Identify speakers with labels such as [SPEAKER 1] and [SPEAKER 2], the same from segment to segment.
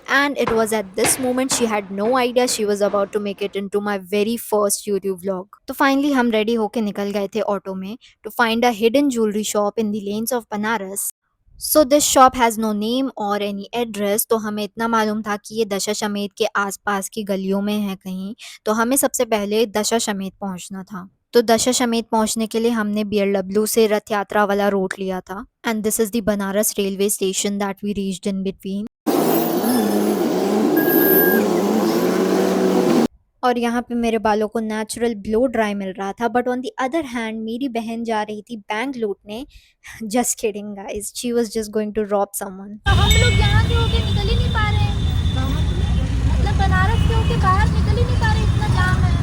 [SPEAKER 1] And it was at this moment she had no idea she was about to make it into my very first YouTube vlog. तो finally हम ready होके निकल गए थे auto में to find a hidden jewellery shop in the lanes of Banaras. So this shop has no name or any address. तो हमें इतना मालूम था कि ये दशाश्वमेध के आसपास की गलियों में है कहीं. तो हमें सबसे पहले दशाश्वमेध पहुंचना था. तो दशाश्वमेध पहुंचने के लिए हमने बीएलडब्ल्यू से रथ यात्रा वाला रूट लिया था. And this is the Banaras railway station that we reached in between. और यहाँ पे मेरे बालों को नेचुरल ब्लो ड्राई मिल रहा था. But on the other hand मेरी बहन जा रही थी बैंक लूटने. Just kidding guys, she was just going to rob someone.
[SPEAKER 2] तो हम लोग यहाँ के होके निकल ही नहीं पा रहे हैं, मतलब बनारस के होके बाहर निकल ही नहीं पा रहे, इतना जाम है.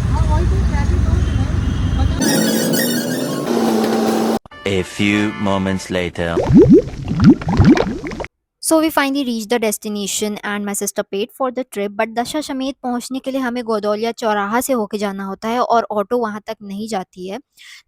[SPEAKER 3] A few moments later.
[SPEAKER 1] So we finally reach the destination and my sister paid for the trip. But Dashashwamedh पहुंचने के लिए हमें गोदौलिया चौराहा से होके जाना होता है और ऑटो वहां तक नहीं जाती है.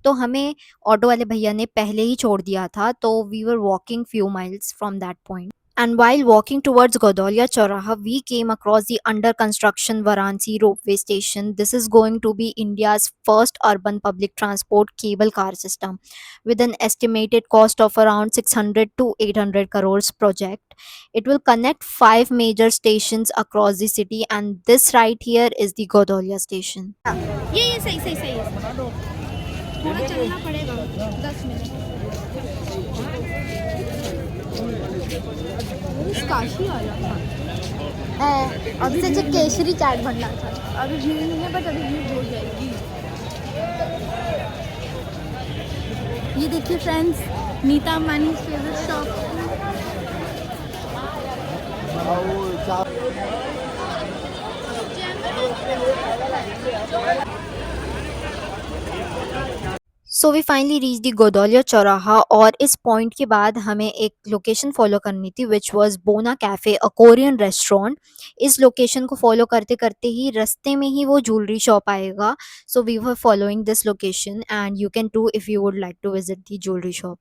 [SPEAKER 1] तो हमें ऑटो वाले भैया ने पहले ही छोड़ दिया था. तो we were walking few miles from that point. And while walking towards Godoliya Chauraha, we came across the under construction Varanasi ropeway station. This is going to be India's first urban public transport cable car system with an estimated cost of around 600 to 800 crores project. It will connect 5 major stations across the city, and this right here is the Godoliya station.
[SPEAKER 2] ये सही सही सही है, थोड़ा चलना पड़ेगा 10 minute. Kashi वाला था,
[SPEAKER 1] अभी से केसरी चाट भंडार था.
[SPEAKER 2] अभी भीड़ नहीं है, बट अभी भीड़ हो जाएगी. ये देखिए friends, Nita Ambani favourite shop.
[SPEAKER 1] So we finally reach the Godowlia Chauraha. और इस पॉइंट के बाद हमें एक लोकेशन फॉलो करनी थी विच वाज बोना कैफ़े, अ कोरियन रेस्टोरेंट. इस लोकेशन को फॉलो करते करते ही रास्ते में ही वो ज्वेलरी शॉप आएगा. So we were following this location and you can too if you would like to visit the jewellery shop.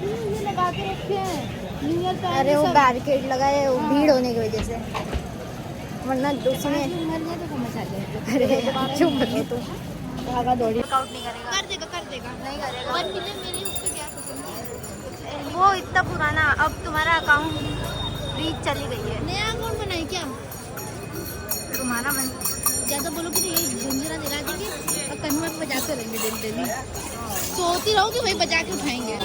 [SPEAKER 2] ये लगा के रखे हैं न्यू ईयर पे.
[SPEAKER 1] अरे वो बैरिकेड लगा है वो भीड़ होने की वजह से, वरना उसमें
[SPEAKER 2] मर गया तो मचा जाएगा.
[SPEAKER 1] अरे चुप बनी तो भागा दौड़ी.
[SPEAKER 2] कर देगा
[SPEAKER 1] नहीं करेगा.
[SPEAKER 2] 1 मिलियन मेरे उस पे क्या करूँगी.
[SPEAKER 1] वो इतना पुराना, अब तुम्हारा अकाउंट रीच चली गई है.
[SPEAKER 2] नया अकाउंट बनाए क्या?
[SPEAKER 1] तुम्हारा मन
[SPEAKER 2] ज़्यादा बोलोगे तो ये झुंझुना दिला देंगे और कहीं में बजाते रहेंगे डेली डेली. सोती रहोगी वही बजा के उठाएंगे.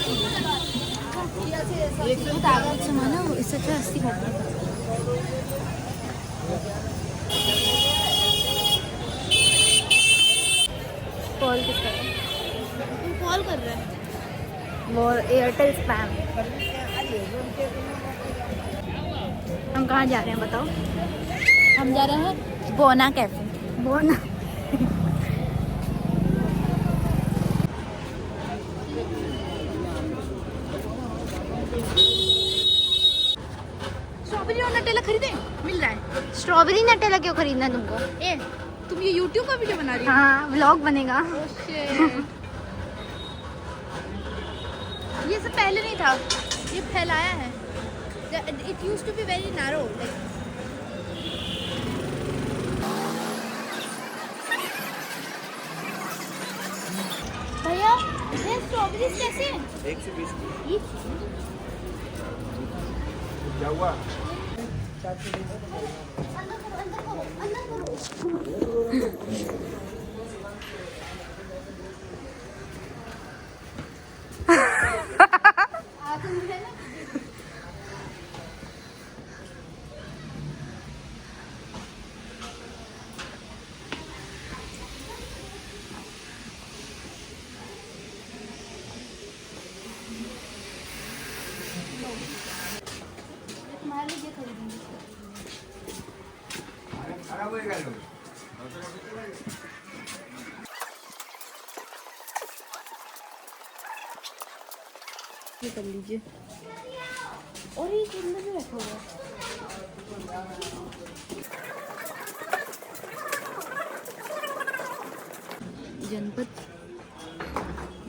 [SPEAKER 2] ताकत से माना वो इससे अच्छा 80 करता है.
[SPEAKER 1] कॉल किस तरह?
[SPEAKER 2] तुम कॉल कर रहे हैं.
[SPEAKER 1] वो एयरटेल स्पैम. हम कहाँ जा रहे हैं बताओ?
[SPEAKER 2] हम जा रहे हैं बोना कैफे.
[SPEAKER 1] वो ना
[SPEAKER 2] स्ट्रॉबेरी और नटेला खरीदे, मिल रहा है.
[SPEAKER 1] स्ट्रॉबेरी नटेला क्यों खरीदना तुमको?
[SPEAKER 2] ए तुम ये यूट्यूब का वीडियो बना रही हो?
[SPEAKER 1] हाँ व्लॉग बनेगा.
[SPEAKER 2] ये सब पहले नहीं था, ये फैलाया है. It used to be very narrow like. भैया ये स्ट्रॉबेरीज कैसे हैं? 120
[SPEAKER 4] क्या हुआ?
[SPEAKER 2] ये कर लीजिए। और ये कितना भी रखा हुआ है। जनपद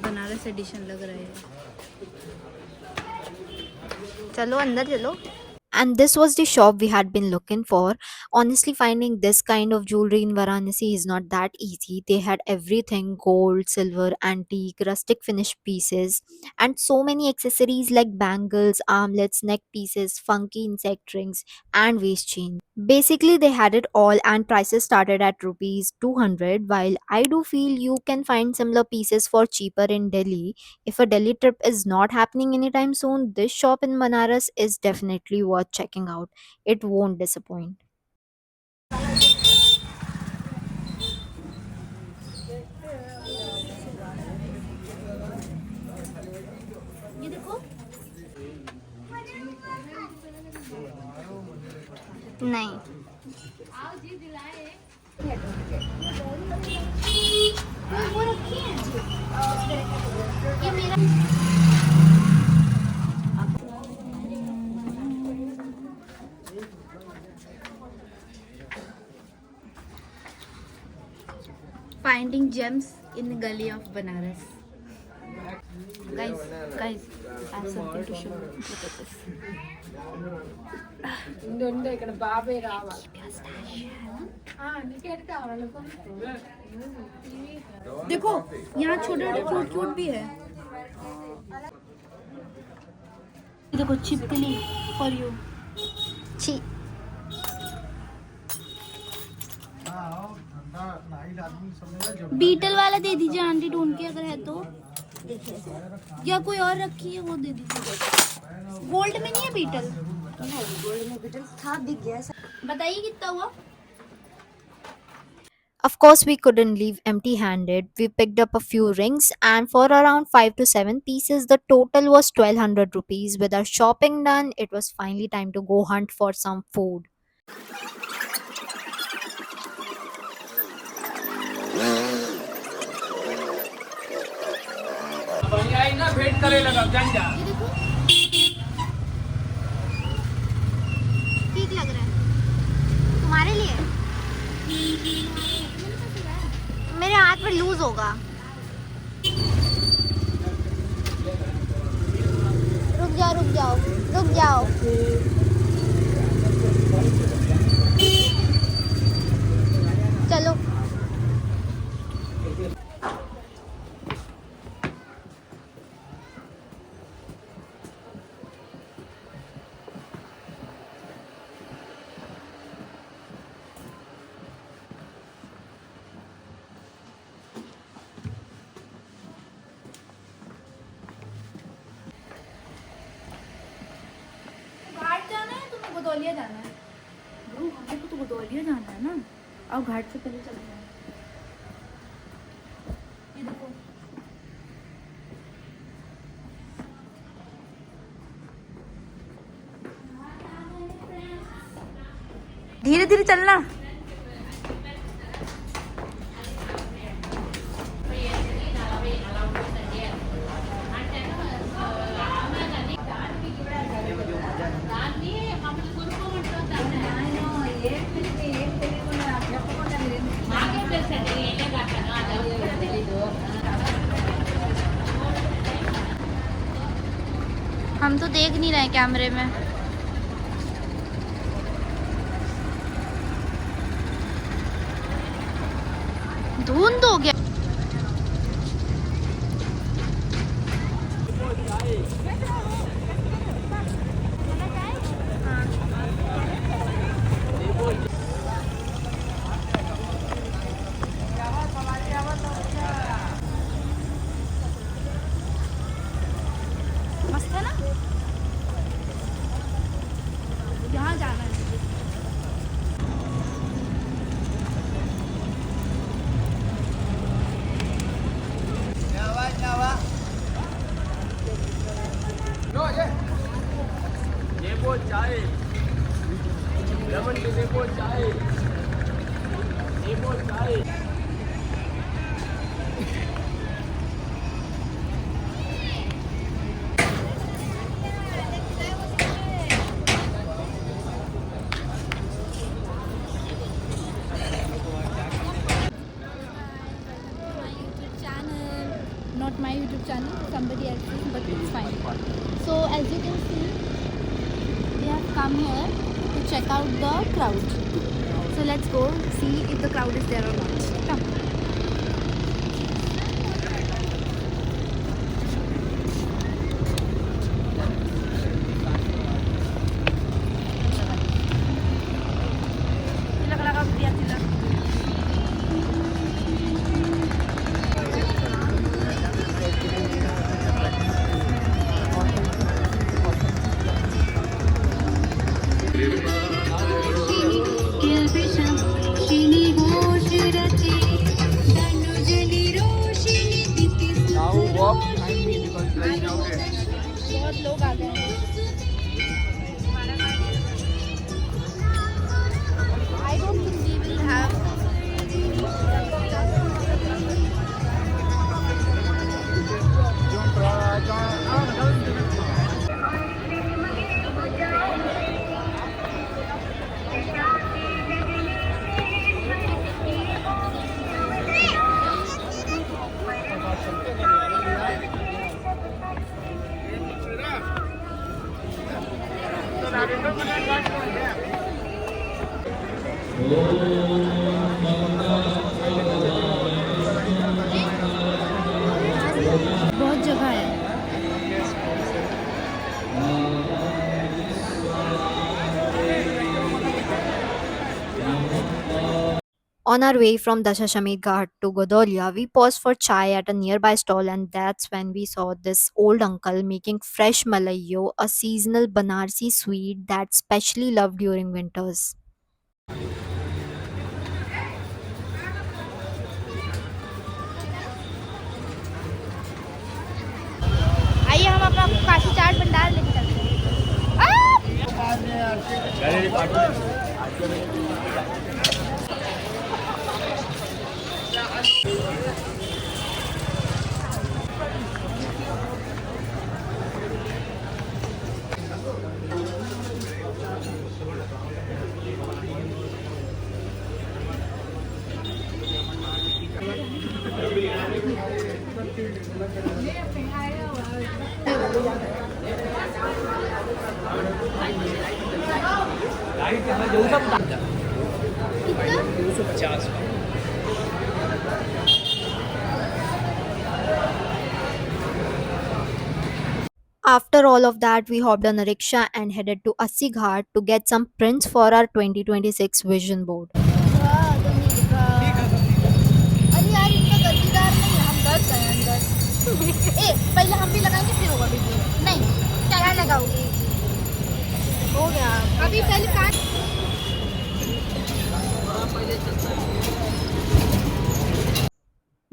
[SPEAKER 2] बनारस एडिशन लग रहा है। चलो अंदर चलो।
[SPEAKER 1] And this was the shop we had been looking for. Honestly, finding this kind of jewelry in Varanasi is not that easy. They had everything: gold, silver, antique, rustic finished pieces, and so many accessories like bangles, armlets, neck pieces, funky insect rings, and waist chains. Basically, they had it all, and prices started at rupees 200. While I do feel you can find similar pieces for cheaper in Delhi, if a Delhi trip is not happening anytime soon, this shop in Banaras is definitely worth checking out. It won't disappoint.
[SPEAKER 2] ये देखो।
[SPEAKER 1] नहीं,
[SPEAKER 2] वो रखी है। ये मेरा Finding gems in the gully of Banaras. Guys, I have something to show you. Look at this. देखो यहाँ छोटे छोटे फ्रूट भी है। देखो छिपकली फॉर यू।
[SPEAKER 1] छी,
[SPEAKER 2] बीटल वाला दे दीजिए आंटी, ढूंढ के अगर है तो। या कोई और रखी है वो दे दीजिए। गोल्ड में नहीं है बीटल?
[SPEAKER 4] गोल्ड में बीटल था, दिख गया।
[SPEAKER 2] बताइए कितना हुआ?
[SPEAKER 1] of course, we couldn't leave empty handed. We picked up a few rings, and for around 5 to 7 pieces, the total was 1200 rupees. With our shopping done, it was finally time to go hunt for some food.
[SPEAKER 2] ये देखो ठीक लग रहा है
[SPEAKER 1] तुम्हारे लिए मेरे हाथ में लूज होगा।
[SPEAKER 2] रुक जाओ रुक जाओ रुक जाओ। चलो घाट जाना है, तुम्हें गोदौलिया जाना है? ब्रो हमें को तो गोदौलिया जाना है ना, और घाट से पहले चलना है। ये देखो धीरे धीरे चलना। हम तो देख नहीं रहे कैमरे में। धुंध हो गया। मस्त है ना? यहाँ जाना है। Not my YouTube channel, somebody else's, but it's fine. So as you can see, we have come here to check out the crowd. So let's go see if the crowd is there or not. Come. बहुत लोग आ गए हैं. I don't think we will have. बहुत जगह है.
[SPEAKER 1] On our way from Dashashamedh Ghat to Godolia, we paused for chai at a nearby stall, and that's when we saw this old uncle making fresh malayo, a seasonal Banarsi sweet that's specially loved during winters.
[SPEAKER 2] आइए हम अपना काशी चाट भंडार लेके चलते हैं.
[SPEAKER 1] After all of that, we hopped on a rickshaw and headed to Assi Ghat to get some prints for our 2026 vision board.
[SPEAKER 2] अरे यार इतना गद्दीदार नहीं, हम दस गए अंदर. ए पहले हम भी लगाएंगे फिर होगा वीडियो. नहीं क्या लगाओगे? हो गया अभी पहले काट.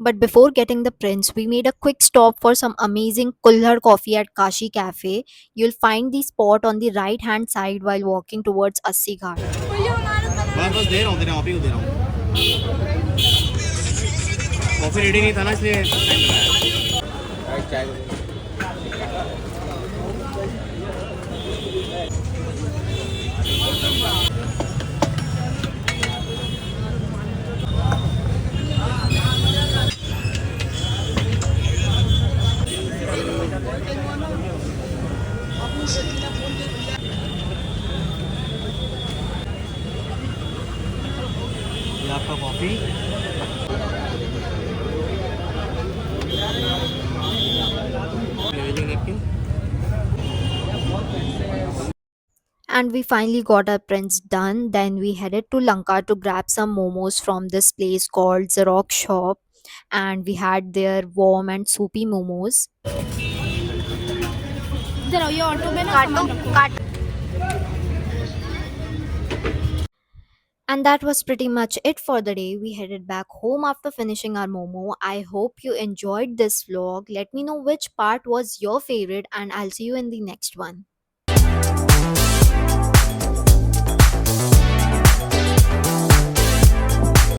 [SPEAKER 1] But before getting the prints, we made a quick stop for some amazing Kulhar coffee at Kashi Cafe. You'll find the spot on the right hand side while walking towards Assi Ghat.
[SPEAKER 5] बस दे रहा हूँ तेरे आप ही को दे रहा हूँ. Coffee ready नहीं था ना इसलिए टाइम लगाया. ये आपका coffee.
[SPEAKER 1] And we finally got our prints done. Then we headed to Lanka to grab some momos from this place called Xerox Shop, and we had their warm and soupy momos.
[SPEAKER 2] इधर आओ, ये auto में ना सामान रखो.
[SPEAKER 1] And that was pretty much it for the day. We headed back home after finishing our momo. I hope you enjoyed this vlog. Let me know which part was your favorite, and I'll see you in the next one.